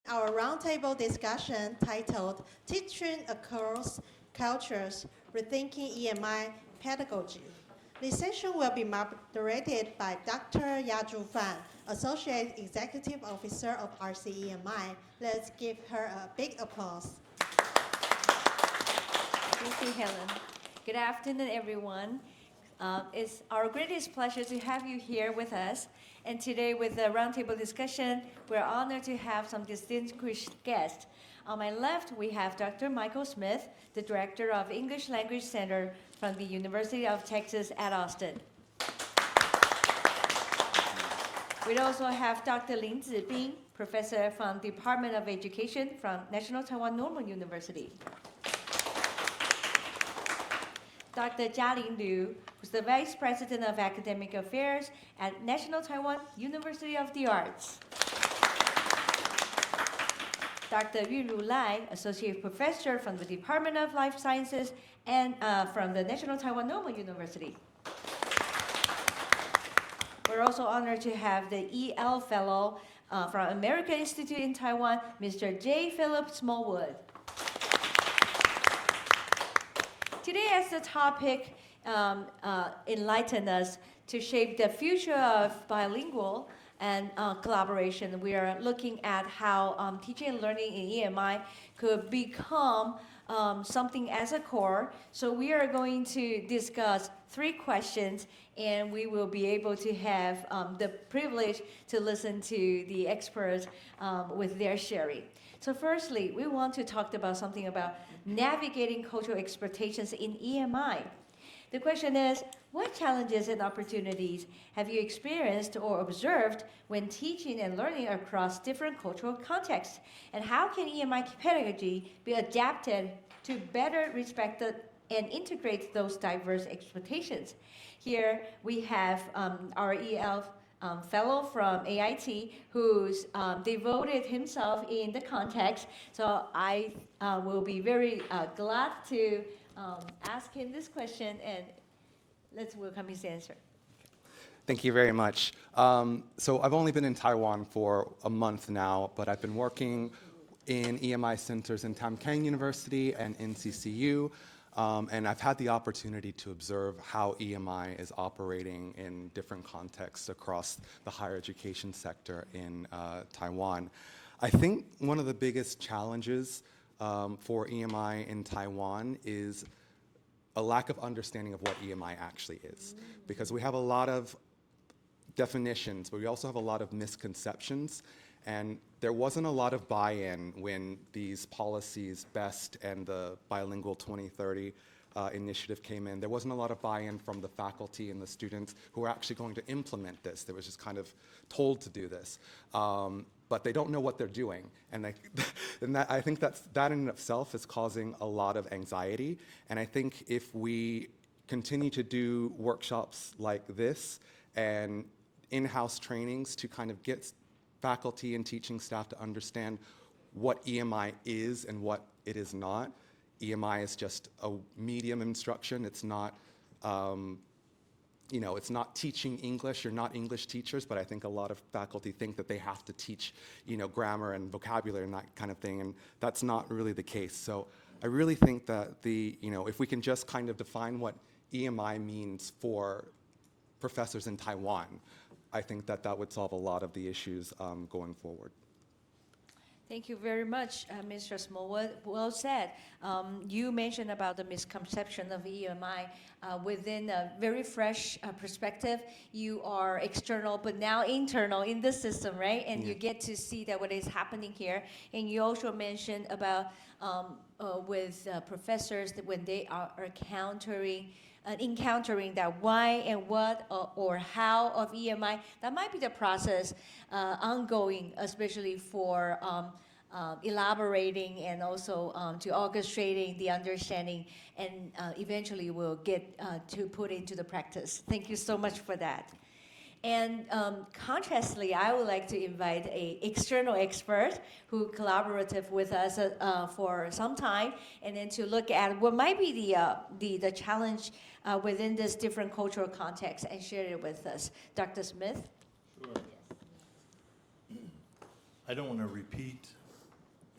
our roundtable discussion titled Teaching Across Cultures, Rethinking EMI Pedagogy. This session will be moderated by Dr. Yaju Fan, Associate Executive Officer of RCEMI. Let's give her a big applause. Thank you, Helen. Good afternoon, everyone. It's our greatest pleasure to have you here with us. And today, with the roundtable discussion, we're honored to have some distinguished guests. On my left, we have Dr. Michael Smith, the Director of English Language Center from the University of Texas at Austin. We also have Dr. Lin Zibing, Professor from Department of Education from National Taiwan Normal University. Dr. Jialin Liu, who's the Vice President of Academic Affairs at National Taiwan University of the Arts. Dr. Yulu Lai, Associate Professor from the Department of Life Sciences and from the National Taiwan Normal University. We're also honored to have the EL Fellow from American Institute in Taiwan, Mr. J. Philip Smallwood. Today, as the topic enlighten us to shape the future of bilingual and collaboration, we are looking at how teaching and learning in EMI could become something as a core. So we are going to discuss 3 questions, and we will be able to have the privilege to listen to the experts with their sharing. So firstly, we want to talk about something about navigating cultural expectations in EMI. The question is, what challenges and opportunities have you experienced or observed when teaching and learning across different cultural contexts? And how can EMI pedagogy be adapted to better respect and integrate those diverse expectations? Here we have our EL fellow from AIT who's devoted himself in the context. So I will be very glad to ask him this question, and let's welcome his answer. Thank you very much. So I've only been in Taiwan for a month now, but I've been working in EMI centers in Tam Kang University and NCCU. And I've had the opportunity to observe how EMI is operating in different contexts across the higher education sector in Taiwan. I think one of the biggest challenges for EMI in Taiwan is a lack of understanding of what EMI actually is. Because we have a lot of definitions, but we also have a lot of misconceptions. And there wasn't a lot of buy-in when these policies, BEST and the Bilingual 2030 initiative came in. There wasn't a lot of buy-in from the faculty and the students who were actually going to implement this. They were just kind of told to do this. But they don't know what they're doing. And I think that in itself is causing a lot of anxiety. And I think if we continue to do workshops like this and in-house trainings to kind of get faculty and teaching staff to understand what EMI is and what it is not. EMI is just a medium instruction. It's not, it's not teaching English. You're not English teachers, but I think a lot of faculty think that they have to teach, grammar and vocabulary and that kind of thing, and that's not really the case. So I really think that if we can just kind of define what EMI means for professors in Taiwan, I think that would solve a lot of the issues going forward. Thank you very much, Mr. Smallwood. Well said. You mentioned about the misconception of EMI. Within a very fresh perspective, you are external, but now internal in the system, right? And you get to see that what is happening here. And you also mentioned about with professors that when they are encountering that why and what or how of EMI, that might be the process ongoing, especially for elaborating and also to orchestrating the understanding, and eventually we'll get to put into the practice. Thank you so much for that. And contrastly, I would like to invite an external expert who collaborated with us for some time, and then to look at what might be the challenge within this different cultural context and share it with us. Dr. Smith? Sure. Yes. I don't want to repeat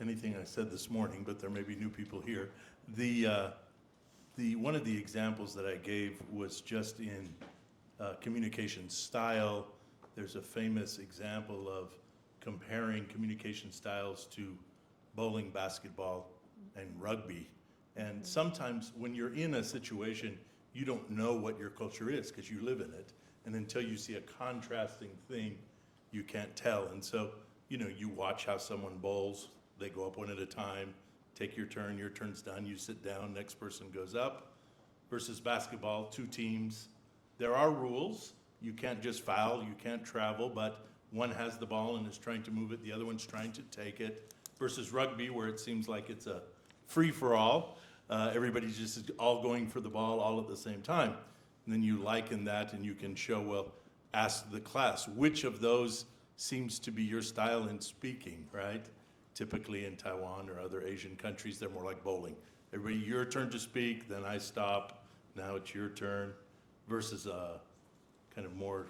anything I said this morning, but there may be new people here. One of the examples that I gave was just in communication style. There's a famous example of comparing communication styles to bowling, basketball, and rugby. And sometimes when you're in a situation, you don't know what your culture is because you live in it. And until you see a contrasting thing, you can't tell. And so, you know, you watch how someone bowls, they go up one at a time, take your turn, your turn's done, you sit down, next person goes up. Versus basketball, 2 teams. There are rules. You can't just foul, you can't travel, but one has the ball and is trying to move it, the other one's trying to take it. Versus rugby, where it seems like it's a free-for-all. Everybody's just all going for the ball all at the same time. And then you liken that and you can show, well, ask the class, which of those seems to be your style in speaking, right? Typically in Taiwan or other Asian countries, they're more like bowling. Everybody, your turn to speak, then I stop, now it's your turn, versus kind of more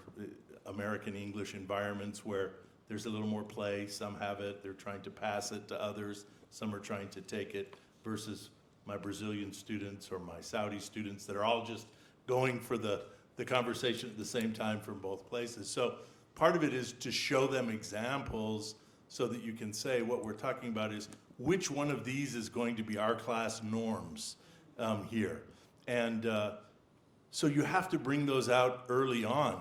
American English environments where there's a little more play, some have it, they're trying to pass it to others, some are trying to take it, versus my Brazilian students or my Saudi students that are all just going for the conversation at the same time from both places. So part of it is to show them examples so that you can say what we're talking about is which one of these is going to be our class norms here. And so you have to bring those out early on.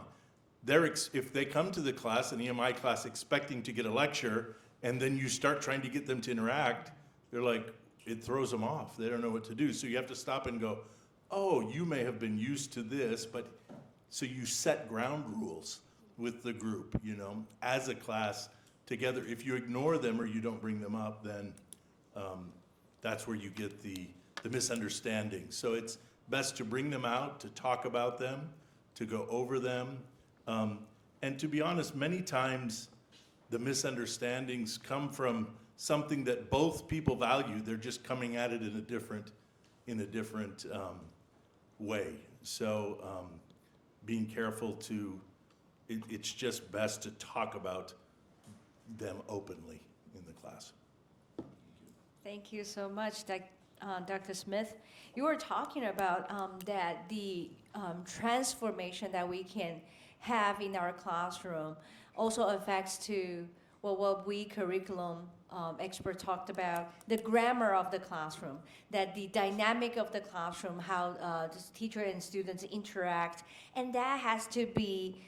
If they come to the class, an EMI class, expecting to get a lecture, and then you start trying to get them to interact, they're like, it throws them off. They don't know what to do. So you have to stop and go, oh, you may have been used to this, but so you set ground rules with the group, you know, as a class together. If you ignore them or you don't bring them up, then that's where you get the misunderstanding. So it's best to bring them out, to talk about them, to go over them. And to be honest, many times the misunderstandings come from something that both people value. They're just coming at it in a different way. So being careful it's just best to talk about them openly in the class. Thank you so much, Dr. Smith. You were talking about that the transformation that we can have in our classroom also affects to what we curriculum expert talked about, the grammar of the classroom, that the dynamic of the classroom, how the teacher and students interact, and that has to be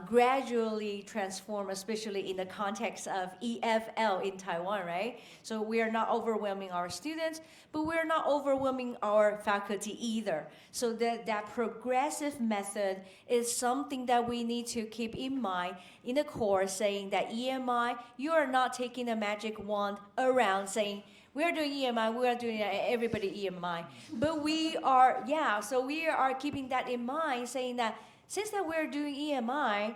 gradually transformed, especially in the context of EFL in Taiwan, right? So we are not overwhelming our students, but we're not overwhelming our faculty either. So that progressive method is something that we need to keep in mind in the course, saying that EMI, you are not taking a magic wand around saying, we are doing EMI, we are doing everybody EMI. But we are, so we are keeping that in mind, saying that since that we're doing EMI,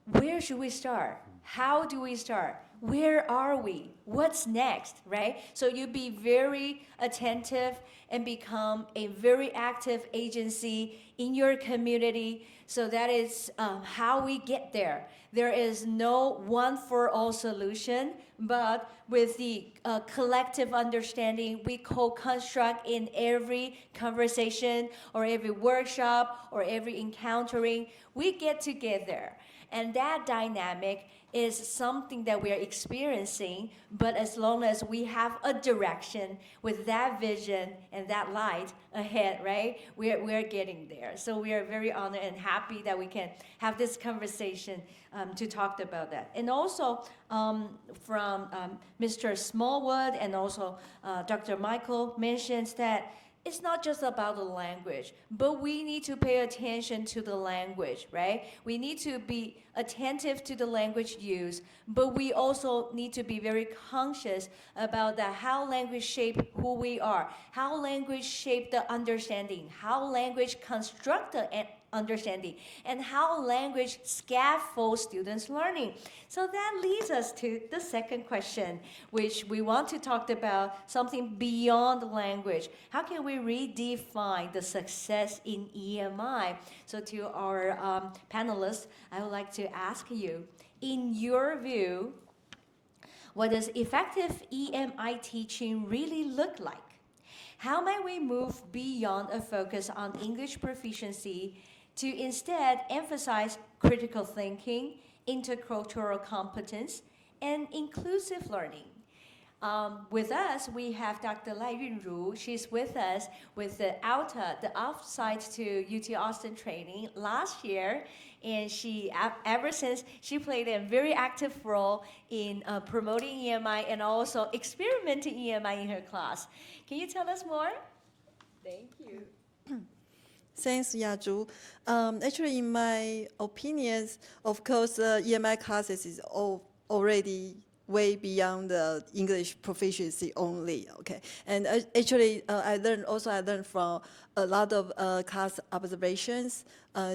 where should we start? How do we start? Where are we? What's next, right? So you be very attentive and become a very active agency in your community. So that is how we get there. There is no one-for-all solution, but with the collective understanding, we co-construct in every conversation or every workshop or every encountering, we get together. And that dynamic is something that we are experiencing, but as long as we have a direction with that vision and that light ahead, right, we're getting there. So we are very honored and happy that we can have this conversation to talk about that. And also from Mr. Smallwood and also Dr. Michael mentions that it's not just about the language, but we need to pay attention to the language, right? We need to be attentive to the language used, but we also need to be very conscious about how language shape who we are, how language shape the understanding, how language construct the understanding, and how language scaffolds students' learning. So that leads us to the second question, which we want to talk about something beyond language. How can we redefine the success in EMI? So to our panelists, I would like to ask you, in your view, what does effective EMI teaching really look like? How might we move beyond a focus on English proficiency to instead emphasize critical thinking, intercultural competence, and inclusive learning? With us, we have Dr. Lai Yunru. She's with us with the offsite to UT Austin training last year, and she, ever since, she played a very active role in promoting EMI and also experimenting EMI in her class. Can you tell us more? Thank you. Thanks, Yaju. Actually, in my opinions, of course, EMI classes is already way beyond the English proficiency only. Okay, and actually, I learned from a lot of class observations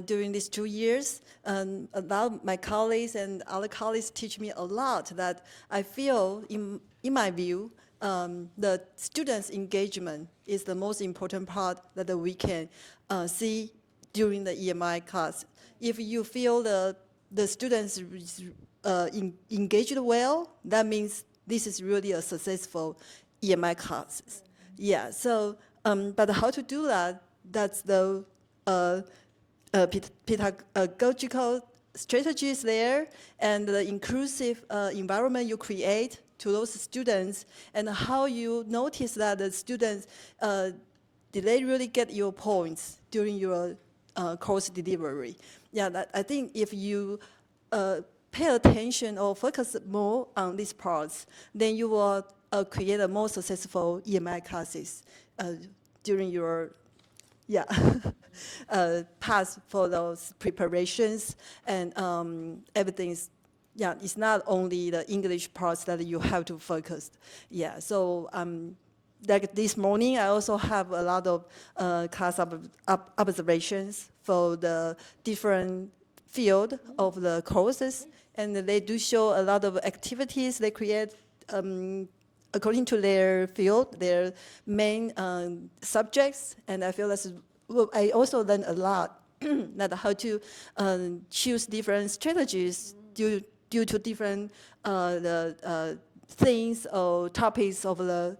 during these 2 years. A lot of my colleagues and other colleagues teach me a lot that I feel, in my view, the students' engagement is the most important part that we can see during the EMI class. If you feel the students engaged well, that means this is really a successful EMI class. Yeah, so, but how to do that, that's the pedagogical strategies there and the inclusive environment you create to those students, and how you notice that the students, did they really get your points during your course delivery? Yeah, I think if you pay attention or focus more on these parts, then you will create a more successful EMI classes during your path for those preparations, and everything's, it's not only the English parts that you have to focus. Yeah, so like this morning, I also have a lot of class observations for the different field of the courses, and they do show a lot of activities they create according to their field, their main subjects, and I feel I also learned a lot that how to choose different strategies due to different things or topics of the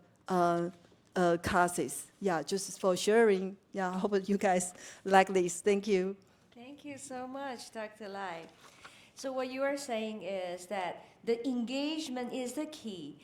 classes. Yeah, just for sharing. Yeah, I hope you guys like this. Thank you. Thank you so much, Dr. Lai. So what you are saying is that the engagement is the key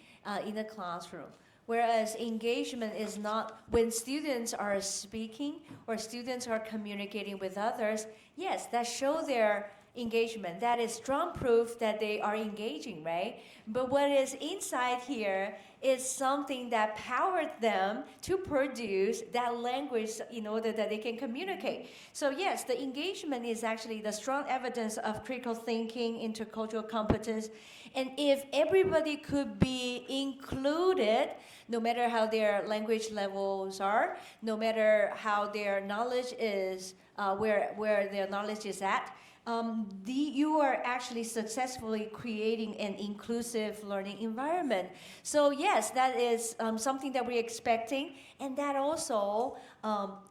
in the classroom, whereas engagement is not when students are speaking or students are communicating with others. Yes, that show their engagement. That is strong proof that they are engaging, right? But what is inside here is something that powered them to produce that language in order that they can communicate. So yes, the engagement is actually the strong evidence of critical thinking, intercultural competence. And if everybody could be included, no matter how their language levels are, no matter how their knowledge is, where their knowledge is at, you are actually successfully creating an inclusive learning environment. So yes, that is something that we're expecting, and that also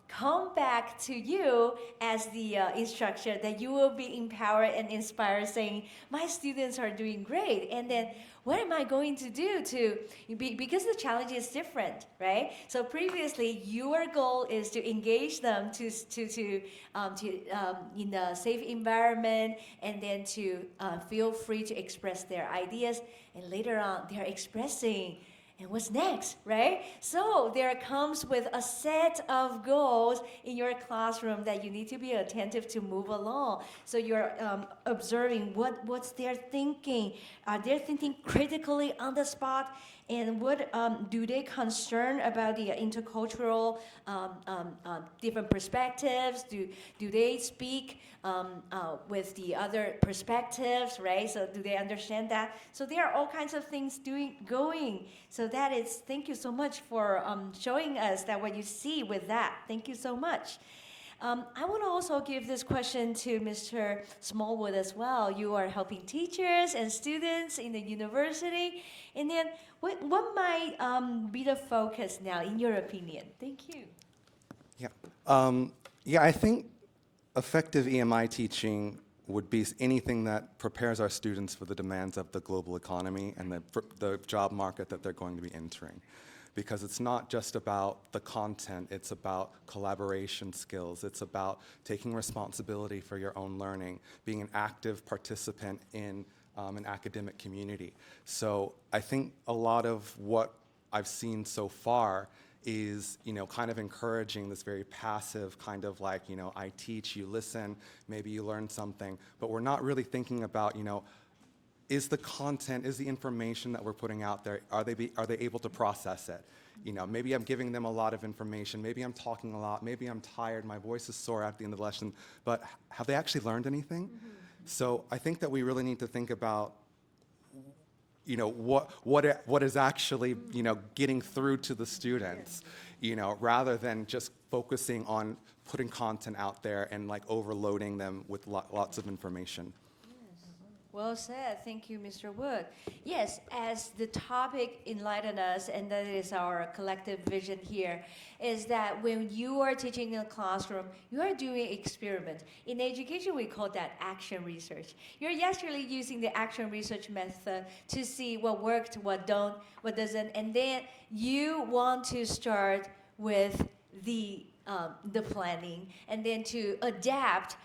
come back to you as the instructor, that you will be empowered and inspired, saying, my students are doing great, and then what am I going to do because the challenge is different, right? So previously, your goal is to engage them in a safe environment, and then to feel free to express their ideas, and later on, they're expressing. And what's next, right? So there comes with a set of goals in your classroom that you need to be attentive to move along. So you're observing what's their thinking. Are they thinking critically on the spot? And what do they concern about the intercultural different perspectives? Do they speak with the other perspectives, right? So do they understand that? So there are all kinds of things going. So that is, thank you so much for showing us that what you see with that. Thank you so much. I want to also give this question to Mr. Smallwood as well. You are helping teachers and students in the university. And then what might be the focus now, in your opinion? Thank you. Yeah, I think effective EMI teaching would be anything that prepares our students for the demands of the global economy and the job market that they're going to be entering. Because it's not just about the content, it's about collaboration skills, it's about taking responsibility for your own learning, being an active participant in an academic community. So I think a lot of what I've seen so far is, kind of encouraging this very passive kind of like, I teach, you listen, maybe you learn something, but we're not really thinking about, is the content, is the information that we're putting out there, are they able to process it? Maybe I'm giving them a lot of information, maybe I'm talking a lot, maybe I'm tired, my voice is sore at the end of the lesson, but have they actually learned anything? Mm-hmm. So I think that we really need to think about what is actually, getting through to the students, rather than just focusing on putting content out there and like overloading them with lots of information. Well said. Thank you, Mr. Wood. Yes, as the topic enlightened us, and that is our collective vision here, is that when you are teaching in a classroom, you are doing experiment. In education, we call that action research. You're actually using the action research method to see what worked, what doesn't, and then you want to start with the planning, and then to adapt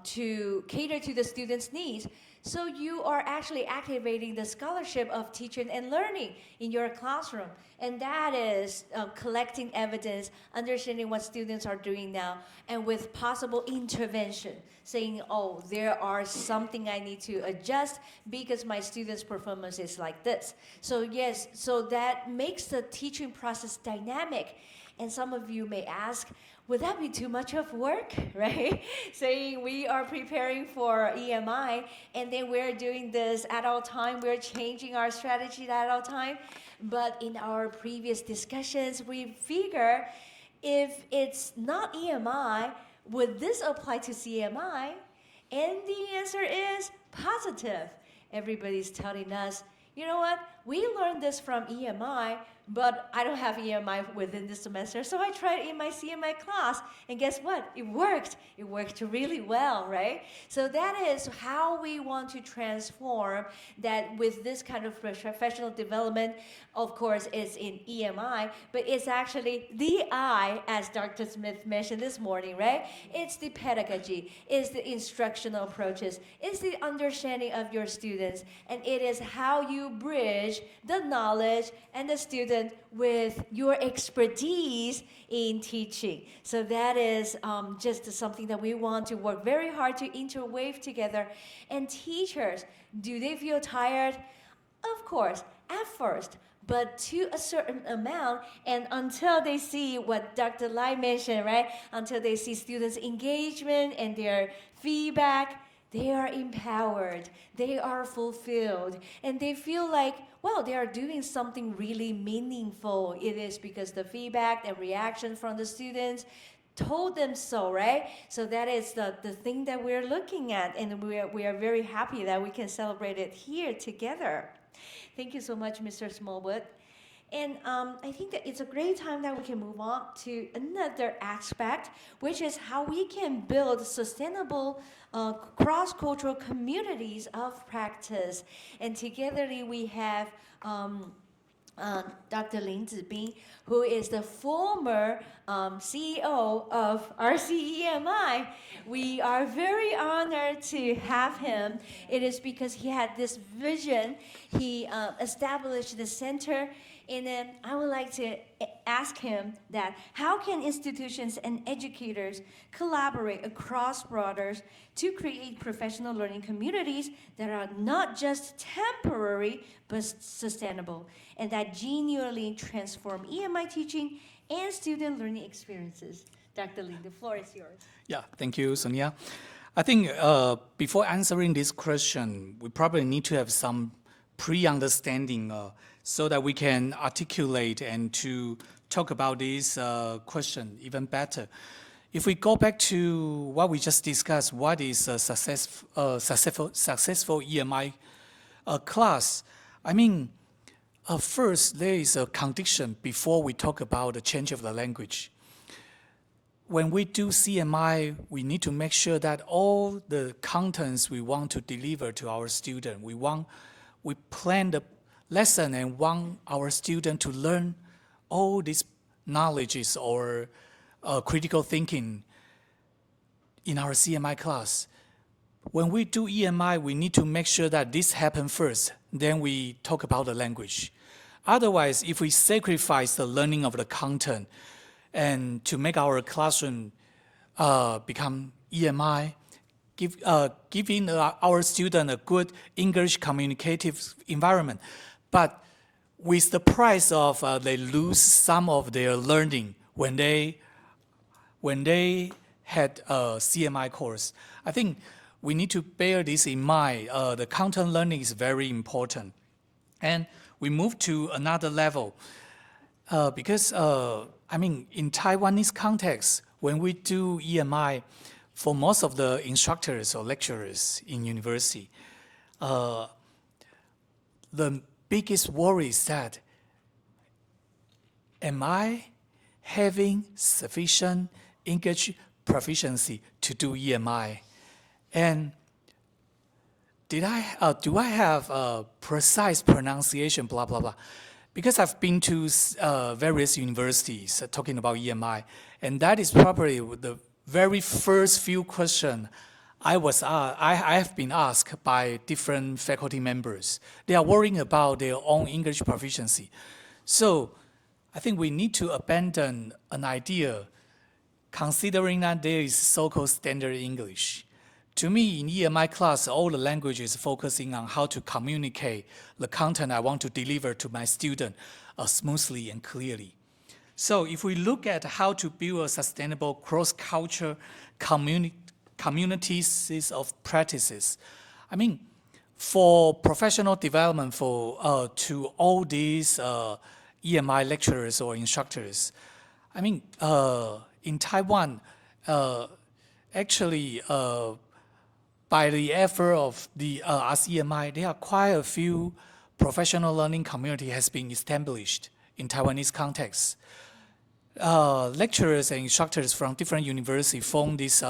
to cater to the students' needs. So you are actually activating the scholarship of teaching and learning in your classroom. And that is collecting evidence, understanding what students are doing now, and with possible intervention, saying, oh, there are something I need to adjust because my students' performance is like this. So yes, so that makes the teaching process dynamic. And some of you may ask, would that be too much of work, right? Saying we are preparing for EMI, and then we're doing this at all time, we're changing our strategy at all time. But in our previous discussions, we figure if it's not EMI, would this apply to CMI? And the answer is positive. Everybody's telling us, you know what, we learned this from EMI, but I don't have EMI within this semester, so I tried in my CMI class, and guess what? It worked. It worked really well, right? So that is how we want to transform that with this kind of professional development. Of course, it's in EMI, but it's actually the I, as Dr. Smith mentioned this morning, right? It's the pedagogy, it's the instructional approaches, it's the understanding of your students, and it is how you bridge the knowledge and the student with your expertise in teaching. So that is just something that we want to work very hard to interweave together. And teachers, do they feel tired? Of course, at first, but to a certain amount, and until they see what Dr. Lai mentioned, right? Until they see students' engagement and their feedback, they are empowered, they are fulfilled, and they feel like, well, they are doing something really meaningful. It is because the feedback and reaction from the students told them so, right? So that is the thing that we're looking at, and we are very happy that we can celebrate it here together. Thank you so much, Mr. Smallwood. And I think that it's a great time that we can move on to another aspect, which is how we can build sustainable cross-cultural communities of practice. And togetherly we have Dr. Lin Zibing, who is the former CEO of RCEMI. We are very honored to have him. It is because he had this vision. He established the center. And then I would like to ask him that how can institutions and educators collaborate across borders to create professional learning communities that are not just temporary but sustainable, and that genuinely transform EMI teaching and student learning experiences? Dr. Lin, the floor is yours. Yeah, thank you, Sonia. I think before answering this question, we probably need to have some pre-understanding so that we can articulate and to talk about this question even better. If we go back to what we just discussed, what is a successful EMI class? I mean, first, there is a condition before we talk about the change of the language. when we do CMI, we need to make sure that all the contents we want to deliver to our student, we plan the lesson and want our student to learn all these knowledges or critical thinking in our CMI class. When we do EMI, we need to make sure that this happens first, then we talk about the language. Otherwise, if we sacrifice the learning of the content and to make our classroom become EMI, giving our student a good English communicative environment, but with the price of they lose some of their learning when they had a CMI course. I think we need to bear this in mind. The content learning is very important. And we move to another level because, in Taiwanese context, when we do EMI, for most of the instructors or lecturers in university, the biggest worry is that, am I having sufficient English proficiency to do EMI? And do I have precise pronunciation, blah, blah, blah? Because I've been to various universities talking about EMI, and that is probably the very first few questions I have been asked by different faculty members. They are worrying about their own English proficiency. So I think we need to abandon an idea considering that there is so-called standard English. To me, in EMI class, all the language is focusing on how to communicate the content I want to deliver to my student smoothly and clearly. So if we look at how to build a sustainable cross-culture communities of practices, for professional development to all these EMI lecturers or instructors, in Taiwan, by the effort of the EMI, there are quite a few professional learning community has been established in Taiwanese context. Lecturers and instructors from different universities form this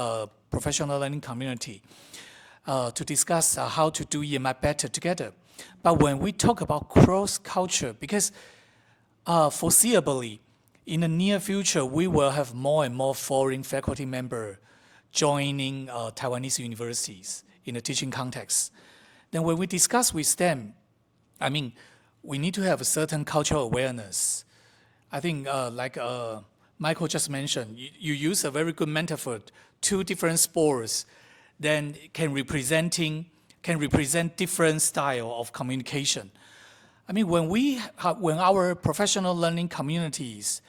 professional learning community to discuss how to do EMI better together. But when we talk about cross-culture, because foreseeably, in the near future, we will have more and more foreign faculty members joining Taiwanese universities in the teaching context. Then when we discuss with them, we need to have a certain cultural awareness. I think like Michael just mentioned, you use a very good metaphor, two different sports, then can represent different style of communication. When our professional learning communities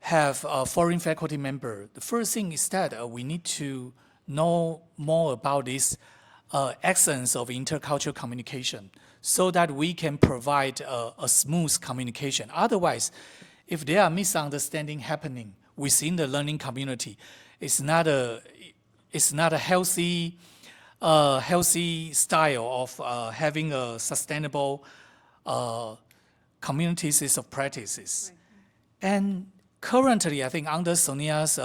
have a foreign faculty member, the first thing is that we need to know more about this essence of intercultural communication so that we can provide a smooth communication. Otherwise, if there are misunderstandings happening within the learning community, it's not a healthy style of having a sustainable communities of practices. Right. And currently, I think under Sonia's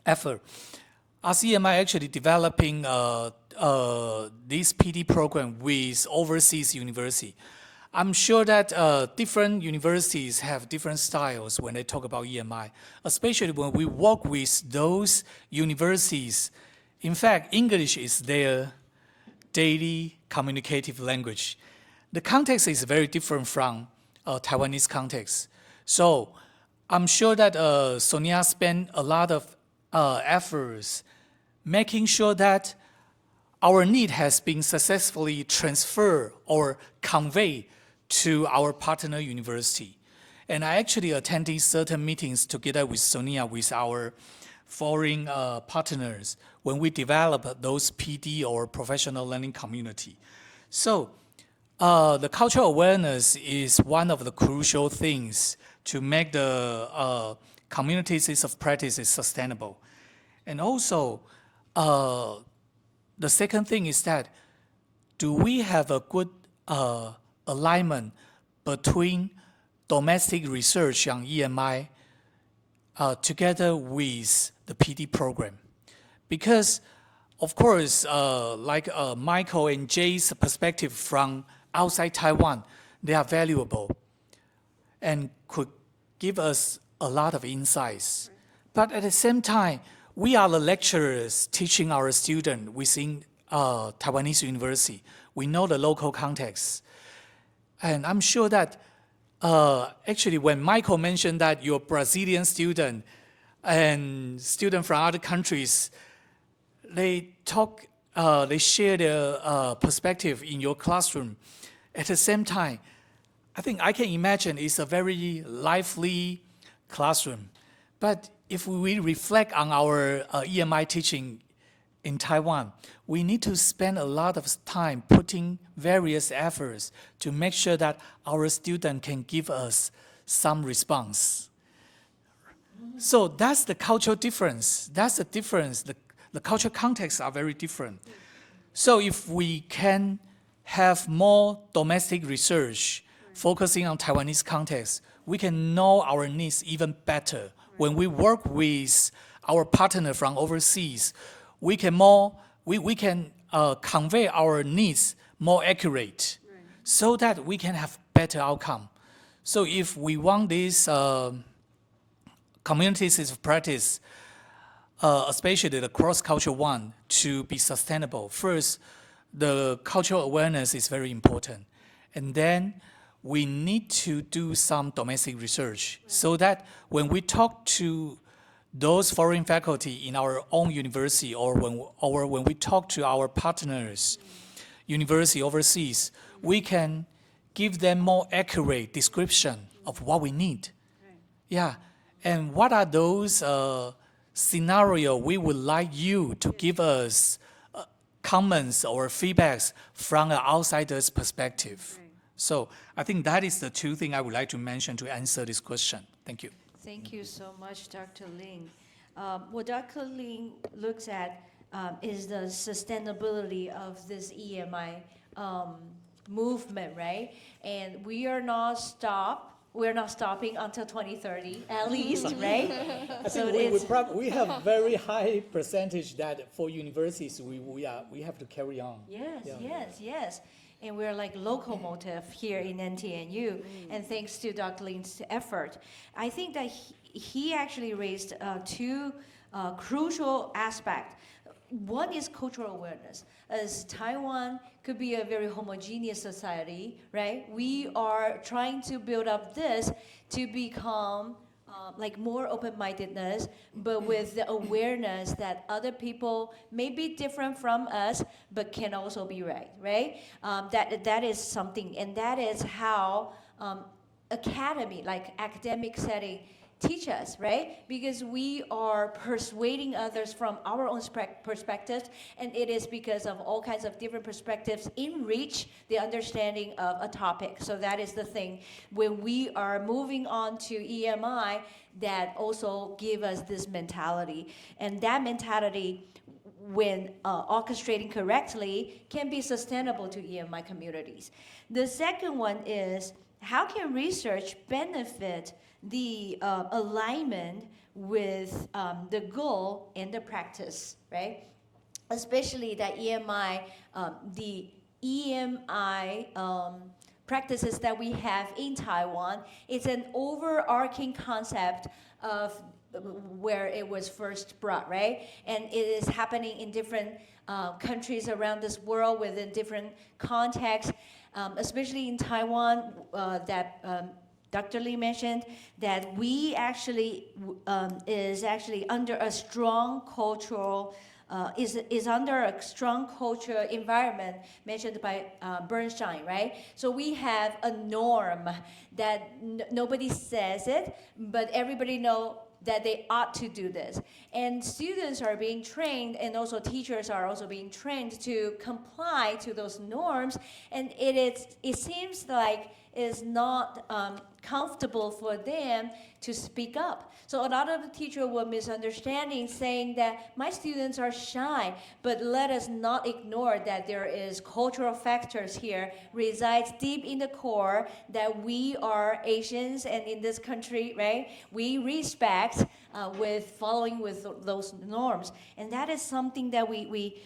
effort, RCMI actually developing this PD program with overseas university. I'm sure that different universities have different styles when they talk about EMI, especially when we work with those universities. In fact, English is their daily communicative language. The context is very different from Taiwanese context. So I'm sure that Sonia spent a lot of efforts making sure that our need has been successfully transferred or conveyed to our partner university. And I actually attended certain meetings together with Sonia, with our foreign partners, when we develop those PD or professional learning community. So the cultural awareness is one of the crucial things to make the communities of practices sustainable. And also, the second thing is that, do we have a good alignment between domestic research on EMI together with the PD program. Because, of course, like Michael and Jay's perspective from outside Taiwan, they are valuable and could give us a lot of insights. But at the same time, we are the lecturers teaching our students within Taiwanese university. We know the local context. And I'm sure that actually when Michael mentioned that your Brazilian student and student from other countries, they share their perspective in your classroom. At the same time, I think I can imagine it's a very lively classroom. But if we reflect on our EMI teaching in Taiwan, we need to spend a lot of time putting various efforts to make sure that our student can give us some response. So that's the cultural difference. That's the difference. The cultural contexts are very different. So if we can have more domestic research focusing on Taiwanese context, we can know our needs even better. When we work with our partner from overseas, we can convey our needs more accurate, so that we can have better outcome. So if we want these communities of practice, especially the cross-cultural one, to be sustainable, first, the cultural awareness is very important. And then we need to do some domestic research so that when we talk to those foreign faculty in our own university or when we talk to our partners, university overseas, we can give them more accurate description of what we need. Yeah, and what are those scenarios we would like you to give us comments or feedbacks from an outsider's perspective. So I think that is the two things I would like to mention to answer this question. Thank you. Thank you so much, Dr. Ling. What Dr. Ling looks at is the sustainability of this EMI movement, right? And we're not stopping until 2030, at least, right? I think we have very high percentage that for universities we have to carry on. Yes. And we're like locomotive here in NTNU, and thanks to Dr. Ling's effort. I think that he actually raised two crucial aspects. One is cultural awareness. As Taiwan could be a very homogeneous society, right? We are trying to build up this to become like more open-mindedness, but with the awareness that other people may be different from us, but can also be right? That is something, and that is how academy, like academic setting, teach us, right? Because we are persuading others from our own perspectives, and it is because of all kinds of different perspectives enrich the understanding of a topic. So that is the thing. When we are moving on to EMI, that also give us this mentality. And that mentality, when orchestrating correctly, can be sustainable to EMI communities. The second one is, how can research benefit the alignment with the goal and the practice, right? Especially that EMI, the EMI practices that we have in Taiwan, it's an overarching concept of where it was first brought, right? And it is happening in different countries around this world within different contexts, especially in Taiwan, that Dr. Lee mentioned that we actually is actually under a strong cultural is under a strong cultural environment mentioned by Bernstein, right? So we have a norm that nobody says it, but everybody know that they ought to do this. And students are being trained, and also teachers are also being trained to comply to those norms. And it seems like is not comfortable for them to speak up. So a lot of the teachers were misunderstanding, saying that my students are shy, but let us not ignore that there is cultural factors here, resides deep in the core, that we are Asians, and in this country, right, we respect with following with those norms. And that is something that we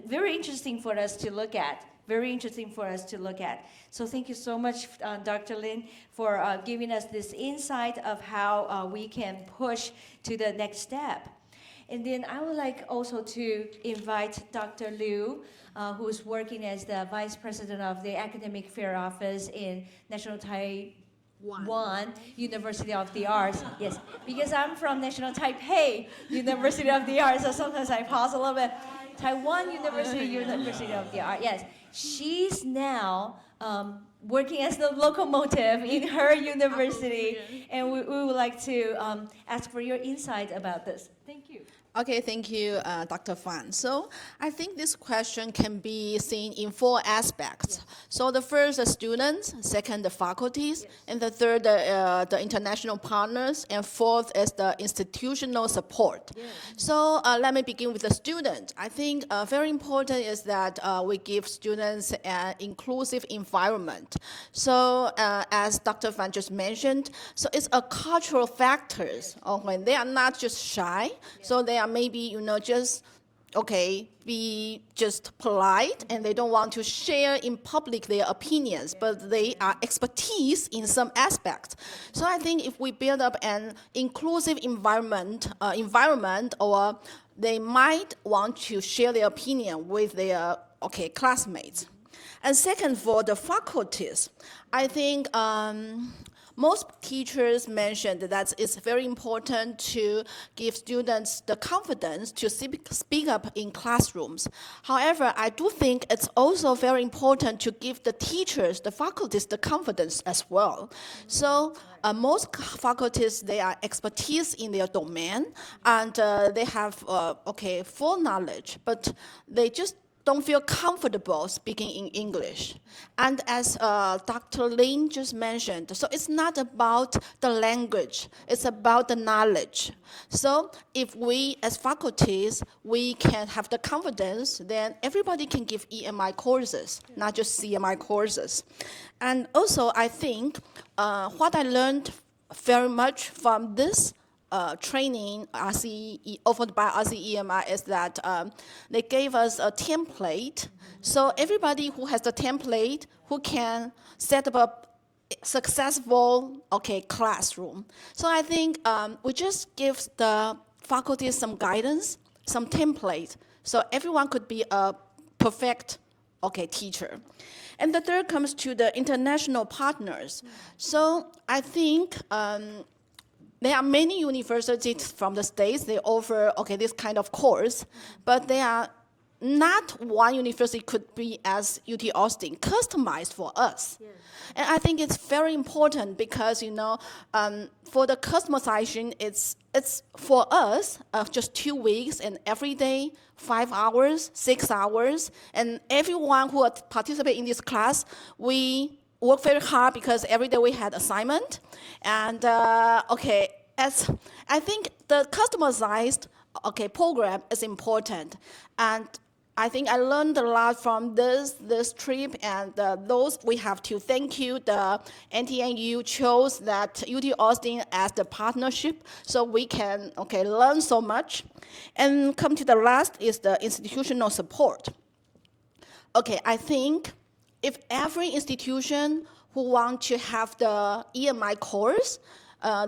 very interesting for us to look at. Very interesting for us to look at. So thank you so much, Dr. Lin, for giving us this insight of how we can push to the next step. And then I would like also to invite Dr. Liu, who's working as the Vice President of the Academic Fair Office in National Taiwan University of the Arts. Yes, because I'm from National Taipei University of the Arts, so sometimes I pause a little bit. Taiwan University of the Arts, yes. She's now working as the locomotive in her university, and we would like to ask for your insight about this. Thank you. Okay, thank you, Dr. Fan. So I think this question can be seen in 4 aspects. Yes. So the first, the students, second, the faculties, yes. And the third, the international partners, and fourth is the institutional support. Yes. So let me begin with the student. I think very important is that we give students an inclusive environment. So as Dr. Fan just mentioned, so it's a cultural factors. When they are not just shy, yes. So they are maybe, just, be just polite, and they don't want to share in public their opinions, but they are expertise in some aspects. So I think if we build up an inclusive environment, or they might want to share their opinion with their, classmates. And second, for the faculties, I think most teachers mentioned that it's very important to give students the confidence to speak up in classrooms. However, I do think it's also very important to give the teachers, the faculties, the confidence as well. So most faculties, they are expertise in their domain, and they have, full knowledge, but they just don't feel comfortable speaking in English. And as Dr. Lin just mentioned, so it's not about the language, it's about the knowledge. So if we, as faculties, we can have the confidence, then everybody can give EMI courses, not just CMI courses. And also, I think what I learned very much from this training offered by RC EMI is that they gave us a template. So everybody who has the template who can set up a successful classroom. So I think we just give the faculty some guidance, some template, so everyone could be a perfect teacher. And the third comes to the international partners. So I think there are many universities from the States, they offer, this kind of course, but they are not one university could be as UT Austin, customized for us. Yeah. And I think it's very important because, for the customization, it's for us just 2 weeks and every day, 5 hours, 6 hours, and everyone who participate in this class, we work very hard because every day we had assignment. And as I think the customized program is important. And I think I learned a lot from this trip, and those we have to thank you. The NTNU chose that UT Austin as the partnership, so we can learn so much. And come to the last is the institutional support. I think if every institution who want to have the EMI course,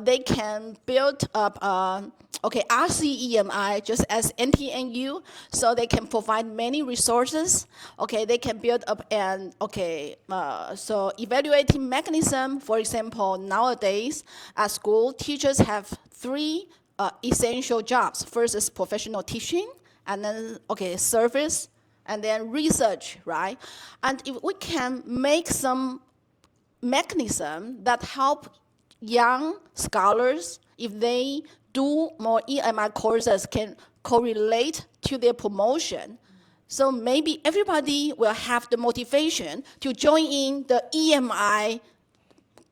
they can build up RC EMI just as NTNU, so they can provide many resources. They can build up an so evaluating mechanism. For example, nowadays at school, teachers have 3 essential jobs. First is professional teaching, and then service, and then research, right? And if we can make some mechanism that help young scholars, if they do more EMI courses, can correlate to their promotion. So maybe everybody will have the motivation to join in the EMI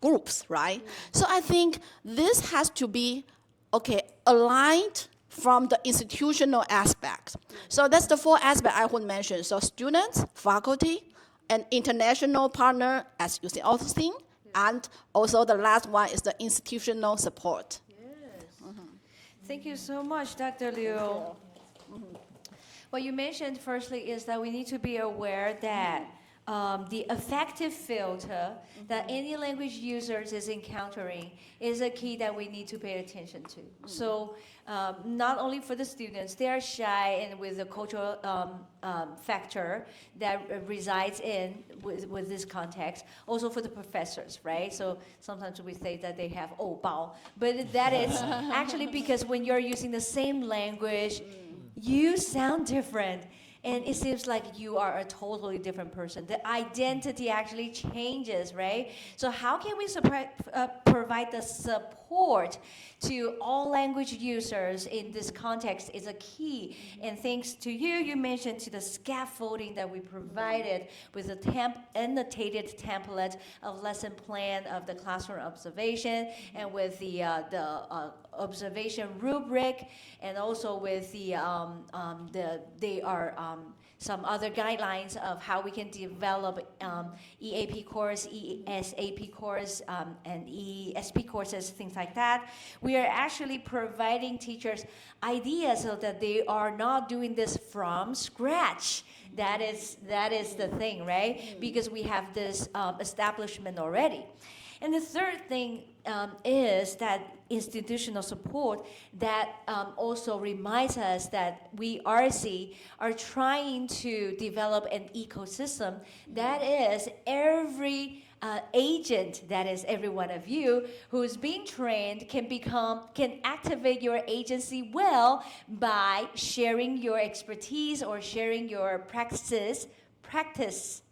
groups, right? So I think this has to be, okay, aligned from the institutional aspect. So that's the 4 aspects I would mention. So students, faculty, and international partner, as you see, Austin, and also the last one is the institutional support. Thank you so much, Dr. Liu. What you mentioned firstly is that we need to be aware that the effective filter that any language users is encountering is a key that we need to pay attention to. So not only for the students, they are shy and with the cultural factor that resides in with this context. Also for the professors, right? So sometimes we say that they have 偶包, but that is actually because when you're using the same language, you sound different. And it seems like you are a totally different person. The identity actually changes, right? So how can we provide the support to all language users in this context is a key. And thanks to you, you mentioned to the scaffolding that we provided with the annotated template of lesson plan of the classroom observation and with the observation rubric, and also with some other guidelines of how we can develop EAP course, ESAP course, and ESP courses, things like that. We are actually providing teachers ideas so that they are not doing this from scratch. That is the thing, right? Because we have this establishment already. And the third thing is that institutional support that also reminds us that we, RC, are trying to develop an ecosystem that is every agent, that is every one of you who is being trained can activate your agency well by sharing your expertise or sharing your practice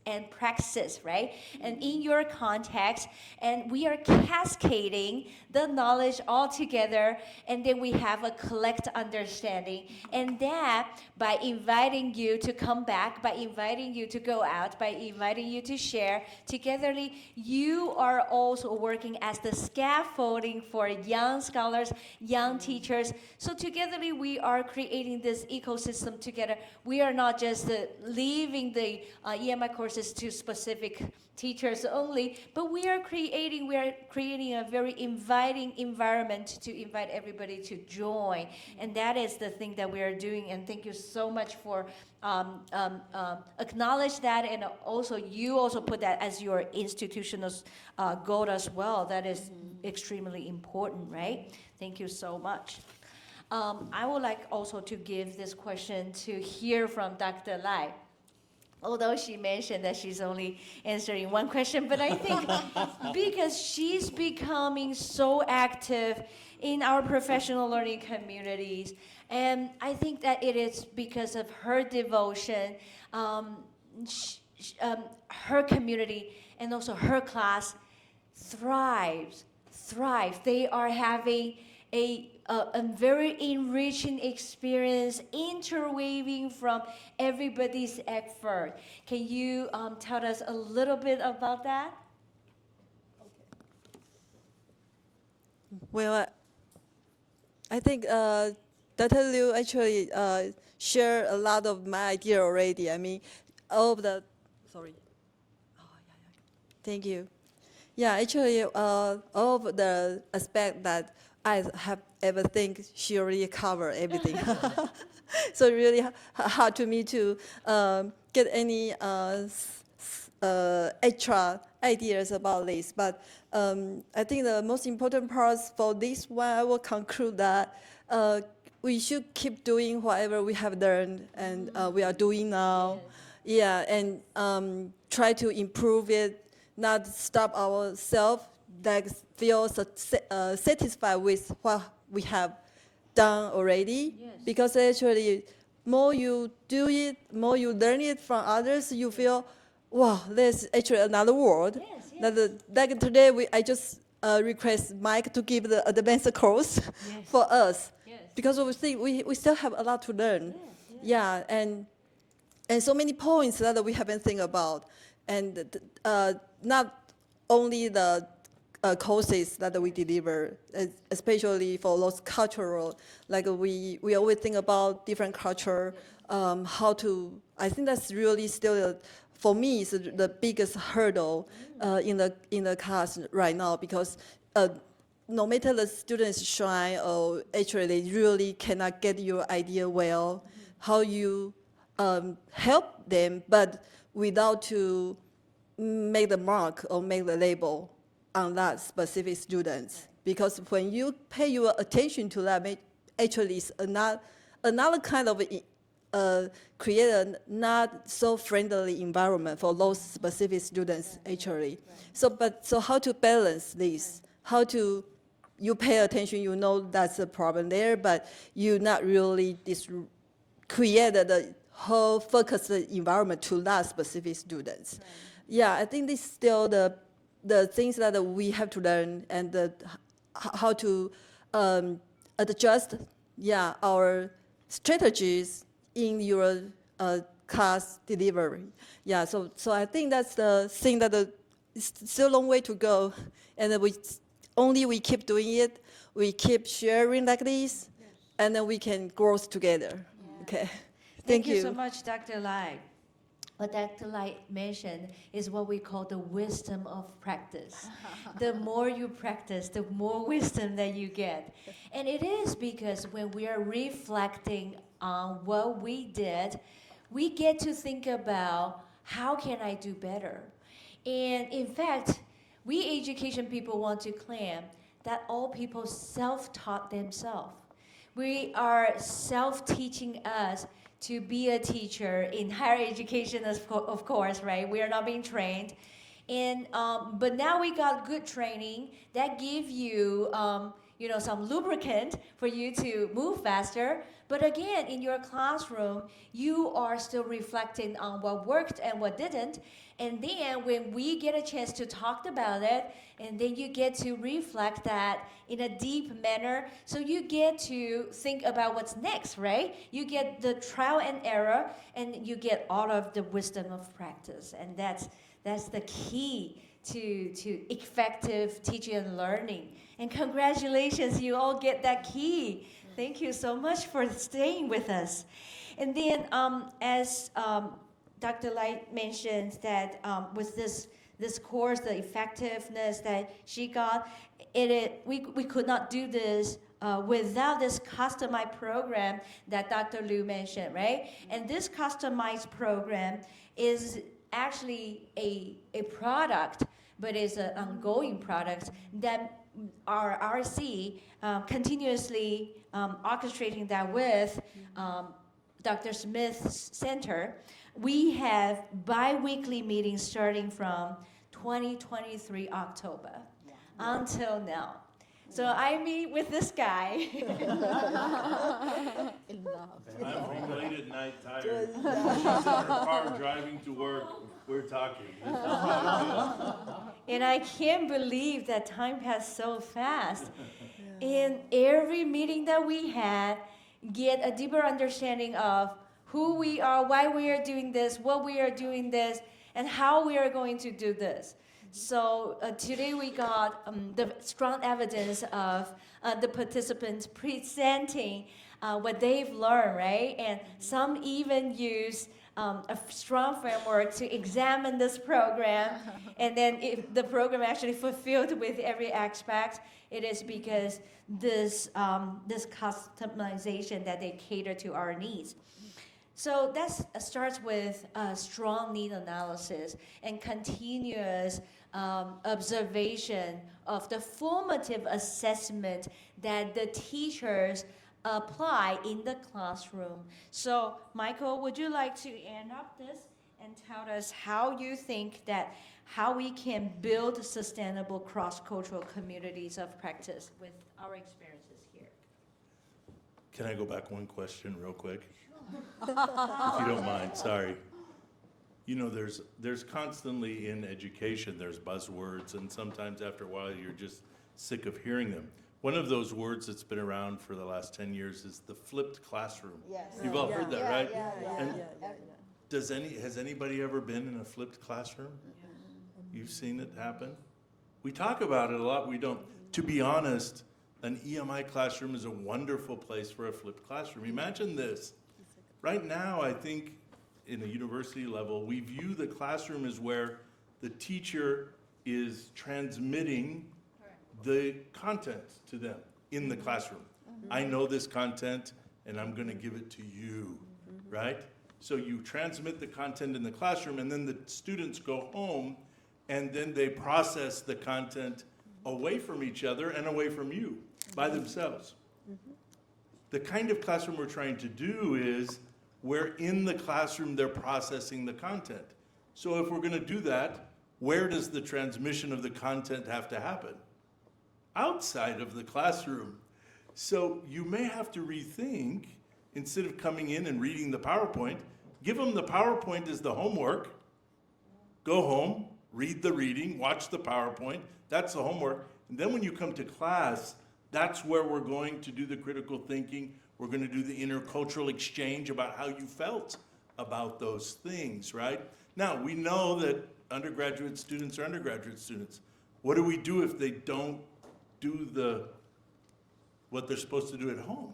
and praxis, right? And in your context, and we are cascading the knowledge all together, and then we have a collect understanding. And that, by inviting you to come back, by inviting you to go out, by inviting you to share, togetherly, you are also working as the scaffolding for young scholars, young teachers. So togetherly, we are creating this ecosystem together. We are not just leaving the EMI courses to specific teachers only, but we are creating a very inviting environment to invite everybody to join, and that is the thing that we are doing. And thank you so much for acknowledge that, and also you also put that as your institutional goal as well. That is extremely important, right? Thank you so much. I would like also to give this question to hear from Dr. Lai. Although she mentioned that she's only answering one question, but I think because she's becoming so active in our professional learning communities, and I think that it is because of her devotion, her community, and also her class thrives. They are having a very enriching experience, interweaving from everybody's effort. Can you tell us a little bit about that? Well, I think Dr. Liu actually shared a lot of my idea already. I mean, all of the, sorry. Oh, yeah. Thank you. Yeah, actually, all of the aspect that I have ever think she already covered everything. So really hard to me to get any extra ideas about this. But I think the most important parts for this one, I will conclude that we should keep doing whatever we have learned and we are doing now. Yeah, and try to improve it, not stop ourselves, that feel satisfied with what we have done already. Yes. Because actually, more you do it, more you learn it from others, you feel, wow, there's actually another world. Yes. Like today, I just request Mike to give the advanced course for us. Yes. Because we think we still have a lot to learn. Yeah, and so many points that we haven't think about. And not only the courses that we deliver, especially for those cultural, like we always think about different culture, how to, I think that's really still, for me, is the biggest hurdle in the class right now, because no matter the students shy or actually they really cannot get your idea well, how you help them, but without to make the mark or make the label on that specific students. Because when you pay your attention to that, actually it's another kind of create a not so friendly environment for those specific students actually. So how to balance this? How to, you pay attention, you know that's a problem there, but you not really create the whole focused environment to that specific students. Right. Yeah, I think this is still the things that we have to learn, and how to adjust, our strategies in your class delivery. Yeah, so I think that's the thing that it's still a long way to go, and we keep doing it, we keep sharing like this, and then we can grow together. Okay. Thank you so much, Dr. Lai. What Dr. Lai mentioned is what we call the wisdom of practice. The more you practice, the more wisdom that you get. And it is because when we are reflecting on what we did, we get to think about how can I do better. And in fact, we education people want to claim that all people self-taught themselves. We are self-teaching us to be a teacher in higher education, of course, right? We are not being trained. And, but now we got good training that give you, some lubricant for you to move faster. But again, in your classroom, you are still reflecting on what worked and what didn't. And then when we get a chance to talk about it, and then you get to reflect that in a deep manner, so you get to think about what's next, right? You get the trial and error, and you get all of the wisdom of practice. And that's the key to effective teaching and learning. And congratulations, you all get that key. Thank you so much for staying with us. And then as Dr. Light mentioned that with this course, the effectiveness that she got, we could not do this without this customized program that Dr. Liu mentioned, right? And this customized program is actually a product, but it's an ongoing product that our RC continuously orchestrating that with Dr. Smith's center. We have bi-weekly meetings starting from 2023 October until now. So I meet with this guy. I'm home late at night, tired. She's in her car driving to work. We're talking. And I can't believe that time passed so fast. In every meeting that we had, get a deeper understanding of who we are, why we are doing this, what we are doing this, and how we are going to do this. So today we got the strong evidence of the participants presenting what they've learned, right? And some even use a strong framework to examine this program. And then if the program actually fulfilled with every aspect, it is because this customization that they cater to our needs. So that starts with strong need analysis and continuous observation of the formative assessment that the teachers apply in the classroom. So Michael, would you like to end up this and tell us how you think that how we can build sustainable cross-cultural communities of practice with our experiences here? Can I go back one question real quick? If you don't mind, sorry. You know, there's constantly in education, there's buzzwords, and sometimes after a while you're just sick of hearing them. One of those words that's been around for the last 10 years is the flipped classroom. Yes. You've all heard that, right? Has anybody ever been in a flipped classroom? You've seen it happen? We talk about it a lot, we don't. To be honest, an EMI classroom is a wonderful place for a flipped classroom. Imagine this. Right now, I think in a university level, we view the classroom as where the teacher is transmitting the content to them in the classroom. I know this content and I'm gonna give it to you, right? So you transmit the content in the classroom and then the students go home and then they process the content away from each other and away from you by themselves. The kind of classroom we're trying to do is where in the classroom they're processing the content. So if we're gonna do that, where does the transmission of the content have to happen? Outside of the classroom. So you may have to rethink, instead of coming in and reading the PowerPoint, give them the PowerPoint as the homework, go home, read the reading, watch the PowerPoint, that's the homework. And then when you come to class, that's where we're going to do the critical thinking, we're gonna do the intercultural exchange about how you felt about those things, right? Now, we know that undergraduate students are undergraduate students. What do we do if they don't do what they're supposed to do at home?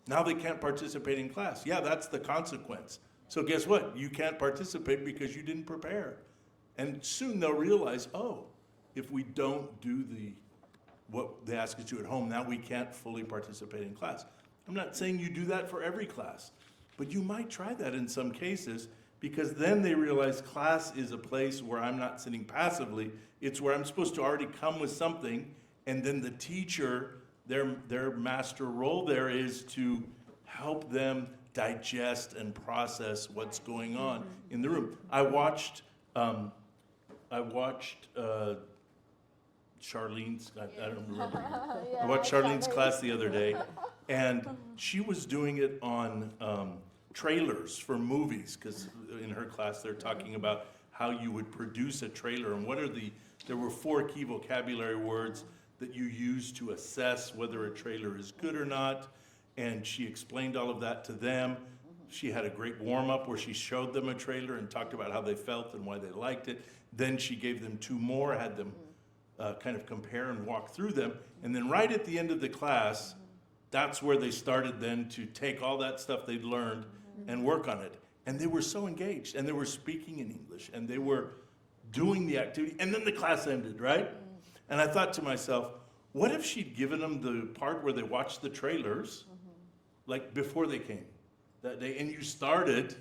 Now they can't participate in class. Yeah, that's the consequence. So guess what? You can't participate because you didn't prepare. And soon they'll realize, oh, if we don't do what they ask us to at home, now we can't fully participate in class. I'm not saying you do that for every class, but you might try that in some cases, because then they realize class is a place where I'm not sitting passively, it's where I'm supposed to already come with something, and then the teacher, their master role there is to help them digest and process what's going on in the room. I watched Charlene's, I don't remember. I watched Charlene's class the other day, and she was doing it on trailers for movies, because in her class they're talking about how you would produce a trailer and there were 4 key vocabulary words that you use to assess whether a trailer is good or not, and she explained all of that to them. She had a great warm-up where she showed them a trailer and talked about how they felt and why they liked it. Then she gave them 2 more, had them kind of compare and walk through them, and then right at the end of the class, that's where they started then to take all that stuff they'd learned and work on it. And they were so engaged, and they were speaking in English, and they were doing the activity, and then the class ended, right? And I thought to myself, what if she'd given them the part where they watched the trailers, like before they came that day, and you started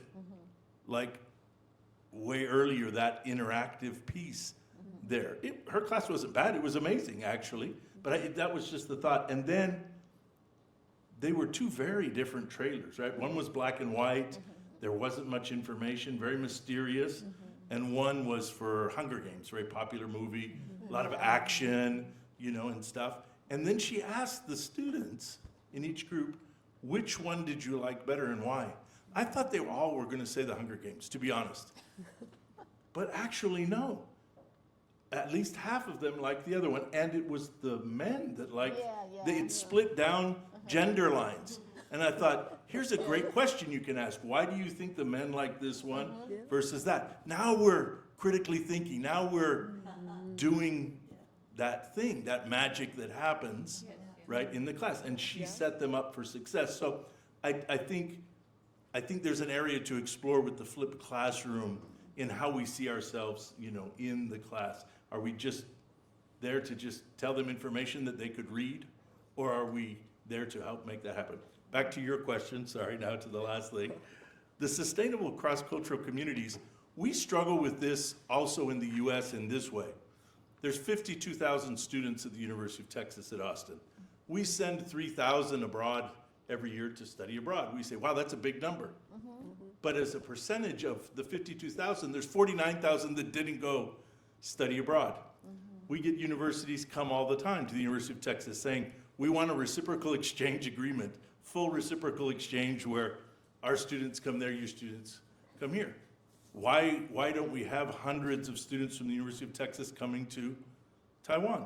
like way earlier, that interactive piece there. Her class wasn't bad, it was amazing actually, but that was just the thought. And then they were 2 very different trailers, right? One was black and white, there wasn't much information, very mysterious, and one was for Hunger Games, very popular movie, a lot of action, and stuff. And then she asked the students in each group, which one did you like better and why? I thought they all were gonna say the Hunger Games, to be honest. But actually, no. At least half of them liked the other one, and it was the men that liked, they'd split down gender lines. And I thought, here's a great question you can ask. Why do you think the men like this one versus that? Now we're critically thinking, now we're doing that thing, that magic that happens, right, in the class. And she set them up for success. So I think there's an area to explore with the flipped classroom in how we see ourselves, in the class. Are we just there to just tell them information that they could read? Or are we there to help make that happen? Back to your question, sorry, now to the last thing. The sustainable cross-cultural communities, we struggle with this also in the US in this way. There's 52,000 students at the University of Texas at Austin. We send 3,000 abroad every year to study abroad. We say, wow, that's a big number. But as a percentage of the 52,000, there's 49,000 that didn't go study abroad. We get universities come all the time to the University of Texas saying, we want a reciprocal exchange agreement, full reciprocal exchange where our students come there, your students come here. Why don't we have hundreds of students from the University of Texas coming to Taiwan?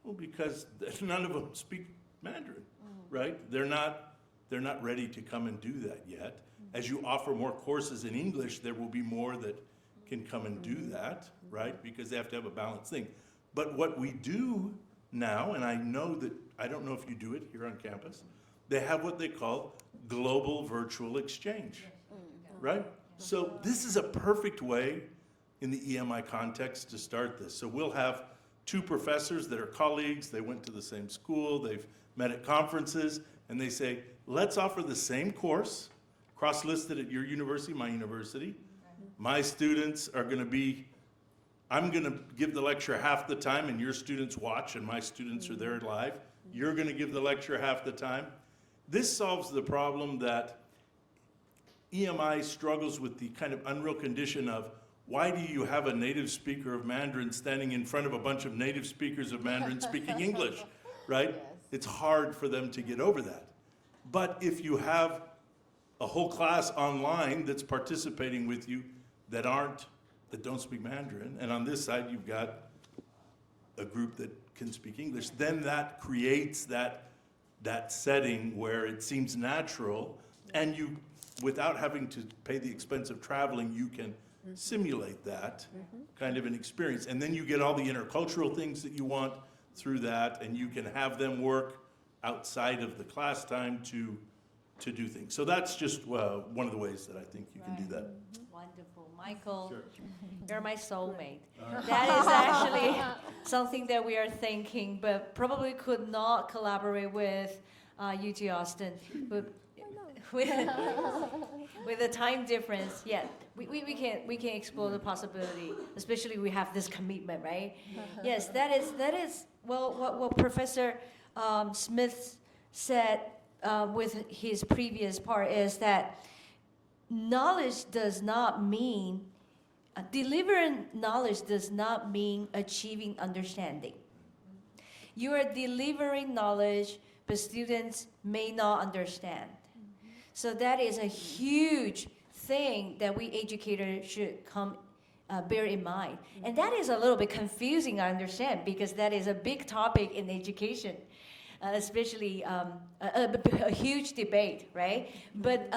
Well, because none of them speak Mandarin, right? They're not ready to come and do that yet. As you offer more courses in English, there will be more that can come and do that, right? Because they have to have a balanced thing. But what we do now, and I know that, I don't know if you do it here on campus, they have what they call global virtual exchange, right? So this is a perfect way in the EMI context to start this. So we'll have two professors that are colleagues, they went to the same school, they've met at conferences, and they say, let's offer the same course, cross-listed at your university, my university. My students are gonna be, I'm gonna give the lecture half the time and your students watch and my students are there live. You're gonna give the lecture half the time. This solves the problem that EMI struggles with, the kind of unreal condition of, why do you have a native speaker of Mandarin standing in front of a bunch of native speakers of Mandarin speaking English, right? Yes. It's hard for them to get over that. But if you have a whole class online that's participating with you that don't speak Mandarin, and on this side you've got a group that can speak English, then that creates that setting where it seems natural, and you, without having to pay the expense of traveling, you can simulate that kind of an experience. And then you get all the intercultural things that you want through that, and you can have them work outside of the class time to do things. So that's just one of the ways that I think you can do that. Wonderful. Michael, Sure. you're my soulmate. That is actually something that we are thinking, but probably could not collaborate with UT Austin. But with the time difference, yeah, we can explore the possibility, especially we have this commitment, right? Yes, that is well what Professor Smith said with his previous part is that knowledge does not mean, delivering knowledge does not mean achieving understanding. You are delivering knowledge, but students may not understand. So that is a huge thing that we educators should bear in mind. And that is a little bit confusing, I understand, because that is a big topic in education. Especially a huge debate, right? But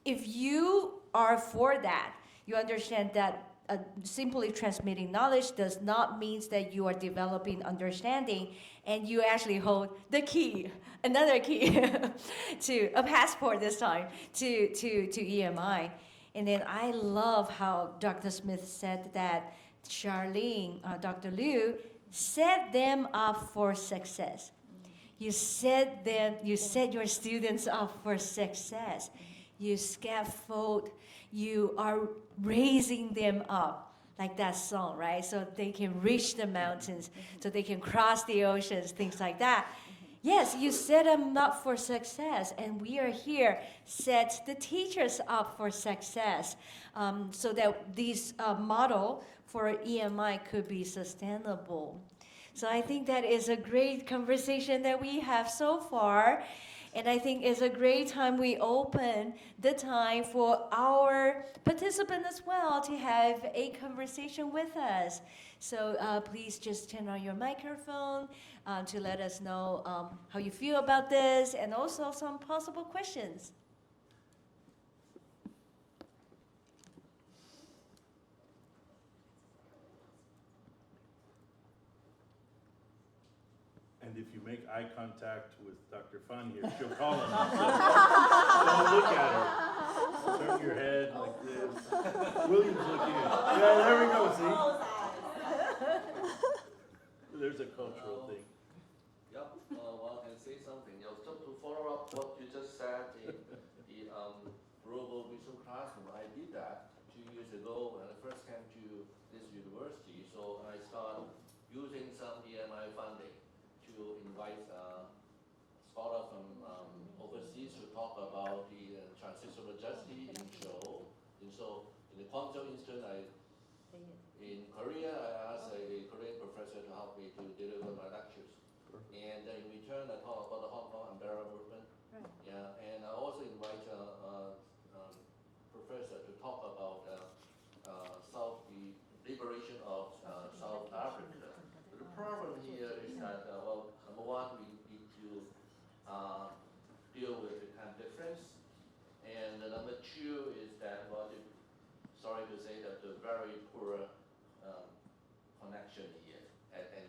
if you are for that, you understand that simply transmitting knowledge does not mean that you are developing understanding, and you actually hold the key, another key, to a passport this time to EMI. And then I love how Dr. Smith said that Charlene, Dr. Liu, set them up for success. You set your students up for success. You scaffold, you are raising them up, like that song, right? So they can reach the mountains, so they can cross the oceans, things like that. Yes, you set them up for success, and we are here, set the teachers up for success, so that this model for EMI could be sustainable. So I think that is a great conversation that we have so far. And I think it's a great time we open the time for our participant as well to have a conversation with us. So please just turn on your microphone to let us know how you feel about this and also some possible questions. And if you make eye contact with Dr. Fan here, she'll call him. Don't look at her. Turn your head like this. William's looking at you. Yeah, there we go, see? There's a cultural thing. Yep, well, I can say something. Just to follow up what you just said in the global visual classroom, I did that 2 years ago when I first came to this university. So I started using some EMI funding to invite scholars from overseas to talk about the transitional justice in show. And so in the Guangzhou instance, in Korea, I asked a Korean professor to help me to deliver my lectures. And in return, I talk about the Hong Kong umbrella movement. Right. Yeah, and I also invite professor to talk about the liberation of South Africa. The problem here is that, well, number one, we need to deal with the time difference. And number two is that, well, sorry to say that the very poor connection here. And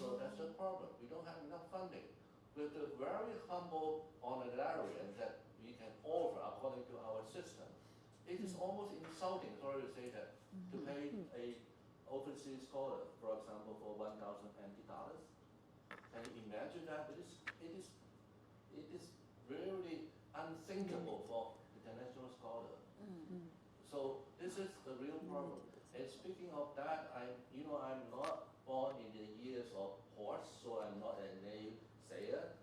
So that's the problem. We don't have enough funding. With the very humble honorarium that we can offer according to our system, it is almost insulting, sorry to say that, to pay a overseas scholar, for example, for $1,000 NT dollars. Can you imagine that? It is really unthinkable for international scholar. So this is the real problem. And speaking of that, I'm not born in the years of horse, so I'm not a naysayer.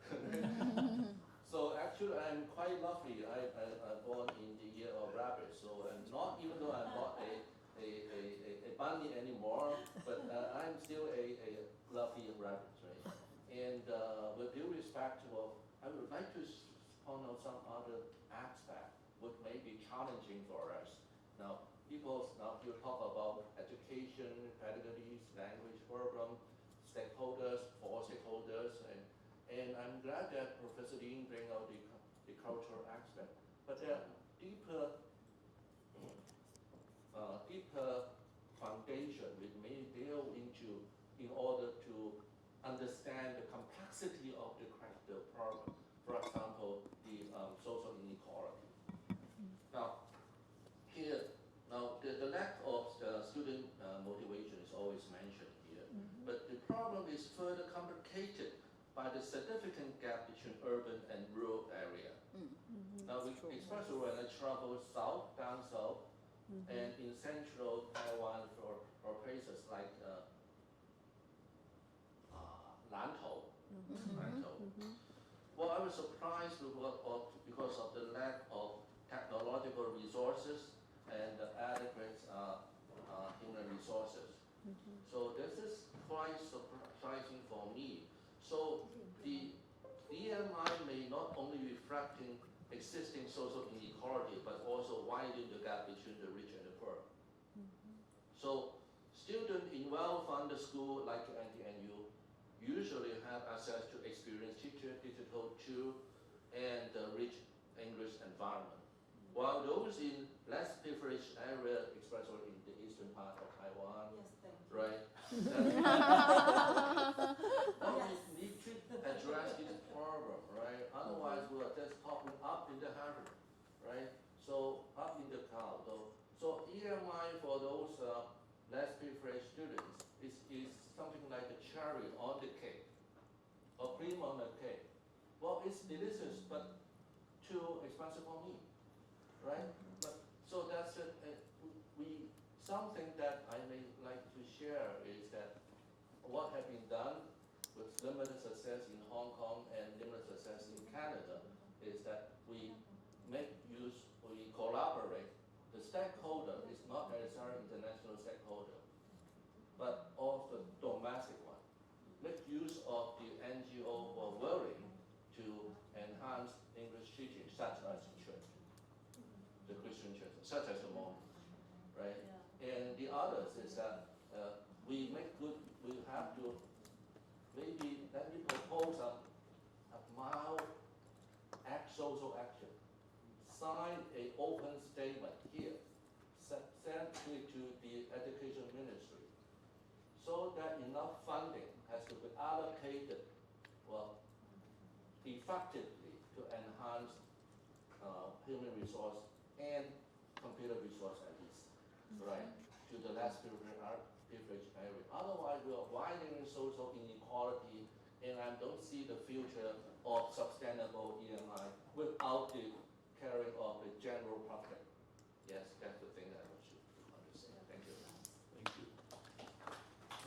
So actually, I'm quite lucky. I'm born in the year of rabbit, so I'm not, even though I'm not a bunny anymore, but I'm still a lucky rabbit, right? And with due respect to, I would like to point out some other aspect which may be challenging for us. Now, people now you talk about education, pedagogy, language program, stakeholders, for stakeholders, and I'm glad that Professor Lin bring out the cultural aspect. But there are deeper foundation we may delve into in order to understand the complexity of the problem. For example, the social inequality. Now, the lack of student motivation is always mentioned here, but the problem is further complicated by the significant gap between urban and rural area. Now, especially when I travel down south, and in central Taiwan for places like Lantou. Well, I was surprised because of the lack of technological resources and adequate human resources. So this is quite surprising for me. So the EMI may not only reflecting existing social inequality, but also widen the gap between the rich and the poor. So students in well-funded school like NTNU usually have access to experienced teacher, digital tool, and rich English environment. While those in less privileged area, especially in the eastern part of Taiwan, right? We need to address this problem, right? Otherwise, we are just popping up in the heaven, right? So up in the cloud. So EMI for those less privileged students is something like a cherry on the cake, or cream on the cake. Well, it's delicious, but too expensive for me, right? But so that's it. Something that I may like to share is that what has been done with limited success in Hong Kong and limited success in Canada is that we collaborate. The stakeholder is not necessarily international stakeholder, but also domestic one. Make use of the NGO who are willing to enhance English teaching, such as church, the Christian church, such as the Mormon, right? Yeah. And the others is that we have to, maybe let me propose a mild social action. Sign an open statement here, send it to the education ministry, so that enough funding has to be allocated, effectively to enhance human resource and computer resource at least, right, to the less privileged area. Otherwise, we are widening social inequality, and I don't see the future of sustainable EMI without the caring of the general public. Yes, that's the thing that I should understand. Thank you.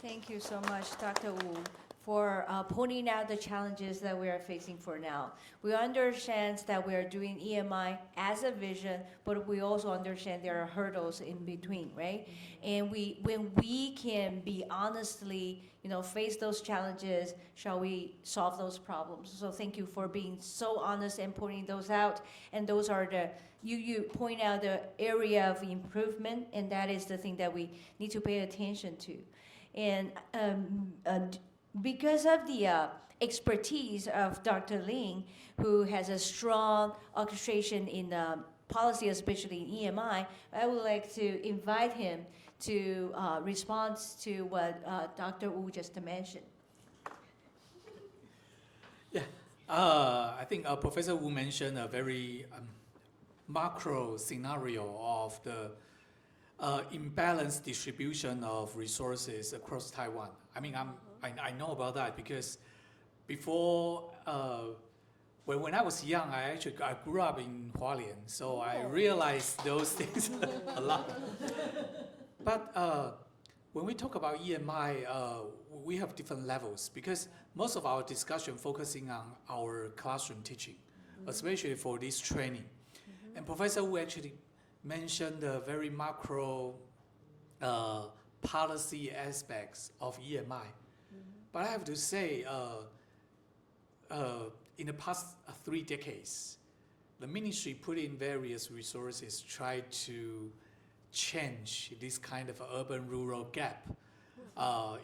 Thank Thank you. you so much, Dr. Wu, for pointing out the challenges that we are facing for now. We understand that we are doing EMI as a vision, but we also understand there are hurdles in between, right? And when we can be honestly, face those challenges, shall we solve those problems? So thank you for being so honest and pointing those out. And those are you point out the area of improvement, and that is the thing that we need to pay attention to. And because of the expertise of Dr. Lin, who has a strong orchestration in policy, especially in EMI, I would like to invite him to respond to what Dr. Wu just mentioned. I think Professor Wu mentioned a very macro scenario of the imbalanced distribution of resources across Taiwan. I mean, I know about that because before, when I was young, I grew up in Hualien, so I realized those things a lot. But when we talk about EMI, we have different levels because most of our discussion focusing on our classroom teaching, especially for this training. And Professor Wu actually mentioned the very macro policy aspects of EMI. But I have to say, in the past 3 decades, the ministry put in various resources, tried to change this kind of urban-rural gap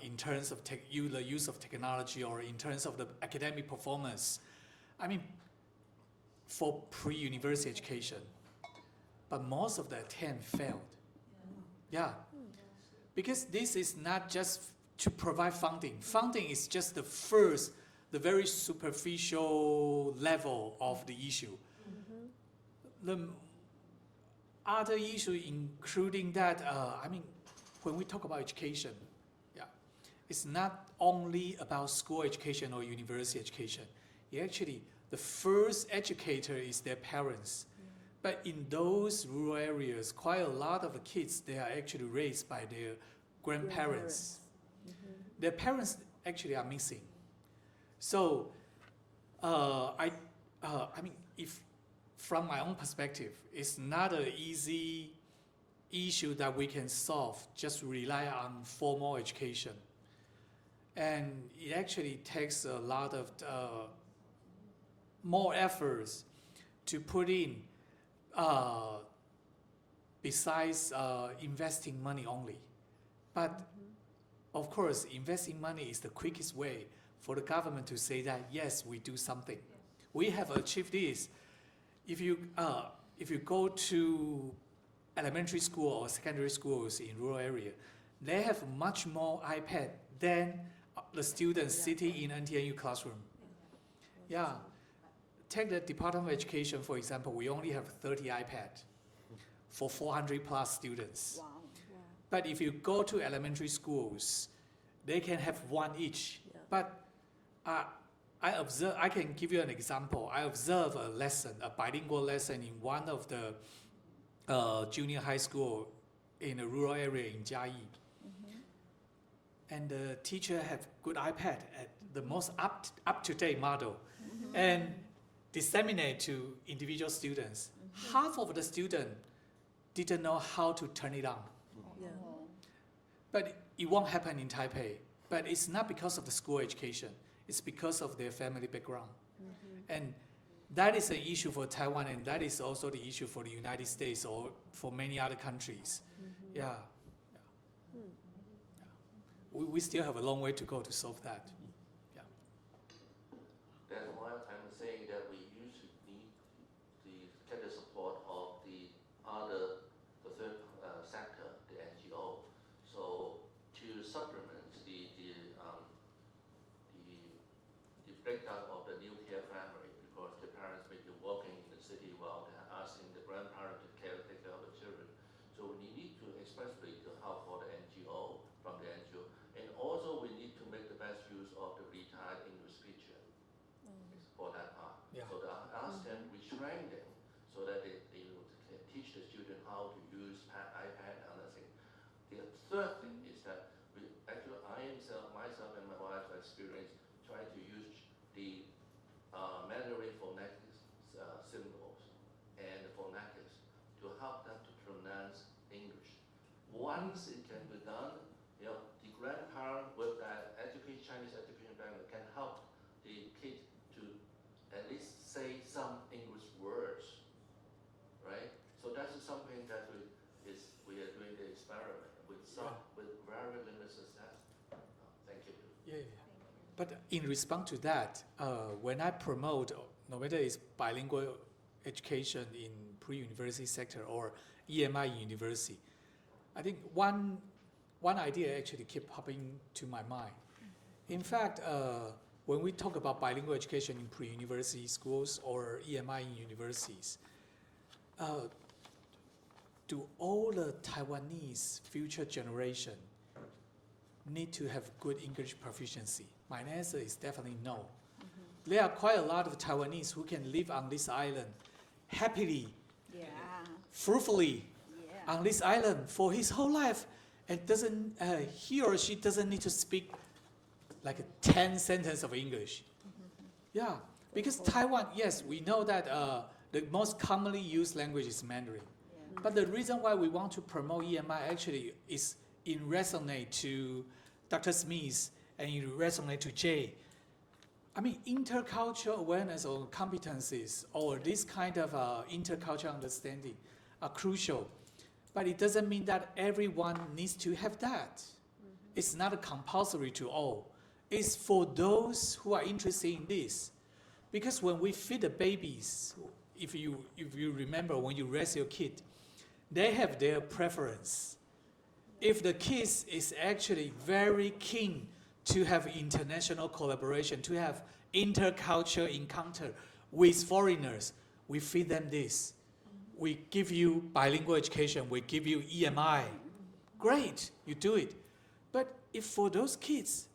in terms of the use of technology or in terms of the academic performance. I mean, for pre-university education. But most of the attempts failed. Yeah. Because this is not just to provide funding. Funding is just the very superficial level of the issue. The other issue including that, I mean, when we talk about education, yeah, it's not only about school education or university education. Actually, the first educator is their parents. But in those rural areas, quite a lot of the kids, they are actually raised by their grandparents. Their parents actually are missing. So, I mean, if from my own perspective, it's not an easy issue that we can solve, just rely on formal education. And it actually takes a lot of more efforts to put in besides investing money only. But of course, investing money is the quickest way for the government to say that, yes, we do something. We have achieved this. If you go to elementary school or secondary schools in rural area, they have much more iPad than the students sitting in NTNU classroom. Yeah. Take the Department of Education, for example, we only have 30 iPads for 400 plus students. Wow. But if you go to elementary schools, they can have 1 each. Yeah. But I can give you an example. I observed a lesson, a bilingual lesson in one of the junior high school in a rural area in Jiayi. And the teacher have good iPad at the most up-to-date model. And disseminate to individual students. Half of the students didn't know how to turn it on. Yeah. But it won't happen in Taipei. But it's not because of the school education. It's because of their family background. And that is an issue for Taiwan, and that is also the issue for the United States or for many other countries. Yeah. We still have a long way to go to solve that. That's why I'm saying that we usually need to get the support of the third sector, the NGO. So to supplement the breakdown of the nuclear family, because the parents may be working in the city while they're asking the grandparents to take care of the children. So we need to expressly to help for the NGO, from the NGO. And also we need to make the best use of the retired English teacher for that part. Yeah. So ask them, we train them so that they will teach the student how to use iPad and other things. The third thing is that myself and my wife experience try to use the Mandarin phonetics symbols and phonetics to help them to pronounce English. Once it can be done, the grandparent with that Chinese education background can help the kid to at least say some English words, right? So that's something that we are doing the experiment with very limited success. Thank you. Yeah. But in response to that, when I promote, no matter it's bilingual education in pre-university sector or EMI in university, I think one idea actually kept popping to my mind. In fact, when we talk about bilingual education in pre-university schools or EMI in universities, do all the Taiwanese future generation need to have good English proficiency? My answer is definitely no. There are quite a lot of Taiwanese who can live on this island happily, fruitfully, on this island for his whole life, and he or she doesn't need to speak like 10 sentences of English. Yeah, because Taiwan, yes, we know that the most commonly used language is Mandarin. But the reason why we want to promote EMI actually is in resonate to Dr. Smith and in resonate to Jay. I mean, intercultural awareness or competencies or this kind of intercultural understanding are crucial. But it doesn't mean that everyone needs to have that. It's not compulsory to all. It's for those who are interested in this. Because when we feed the babies, if you remember when you raise your kid, they have their preference. If the kid is actually very keen to have international collaboration, to have intercultural encounter with foreigners, we feed them this. We give you bilingual education, we give you EMI. Great, you do it. But if for those kids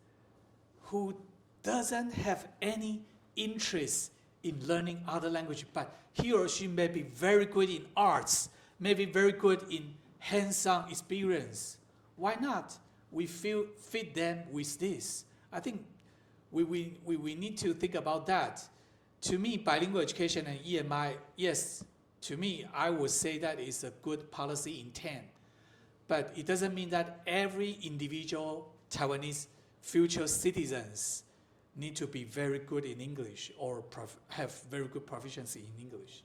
who doesn't have any interest in learning other language, but he or she may be very good in arts, maybe very good in hands-on experience, why not? We feed them with this. I think we need to think about that. To me, bilingual education and EMI, yes, to me, I would say that is a good policy intent. But it doesn't mean that every individual Taiwanese future citizens need to be very good in English or have very good proficiency in English.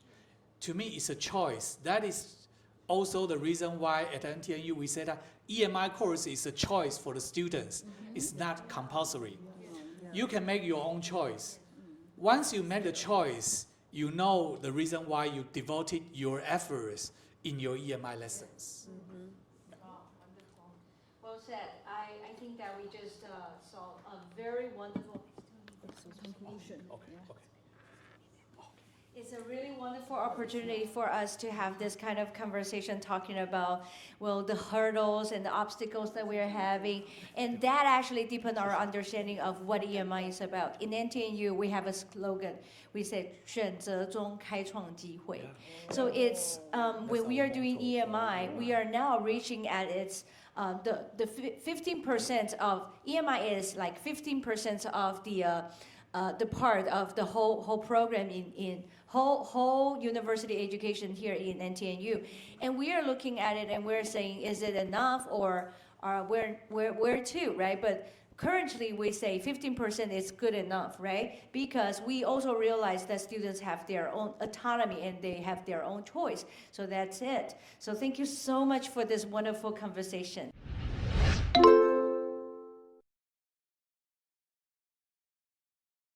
To me, it's a choice. That is also the reason why at NTNU we say that EMI course is a choice for the students. It's not compulsory. You can make your own choice. Once you make the choice, you know the reason why you devoted your efforts in your EMI lessons. Well said. I think that we just saw a very wonderful Okay. It's a really wonderful opportunity for us to have this kind of conversation talking about, well, the hurdles and the obstacles that we're having. And that actually deepened our understanding of what EMI is about. In NTNU, we have a slogan. We say, 选择中开创机会. So it's, when we are doing EMI, we are now reaching at its, the 15% of, EMI is like 15% of the part of the whole program in whole university education here in NTNU, and we are looking at it and we're saying, is it enough or where to, right? But currently we say 15% is good enough, right? Because we also realize that students have their own autonomy and they have their own choice. So that's it. So thank you so much for this wonderful conversation.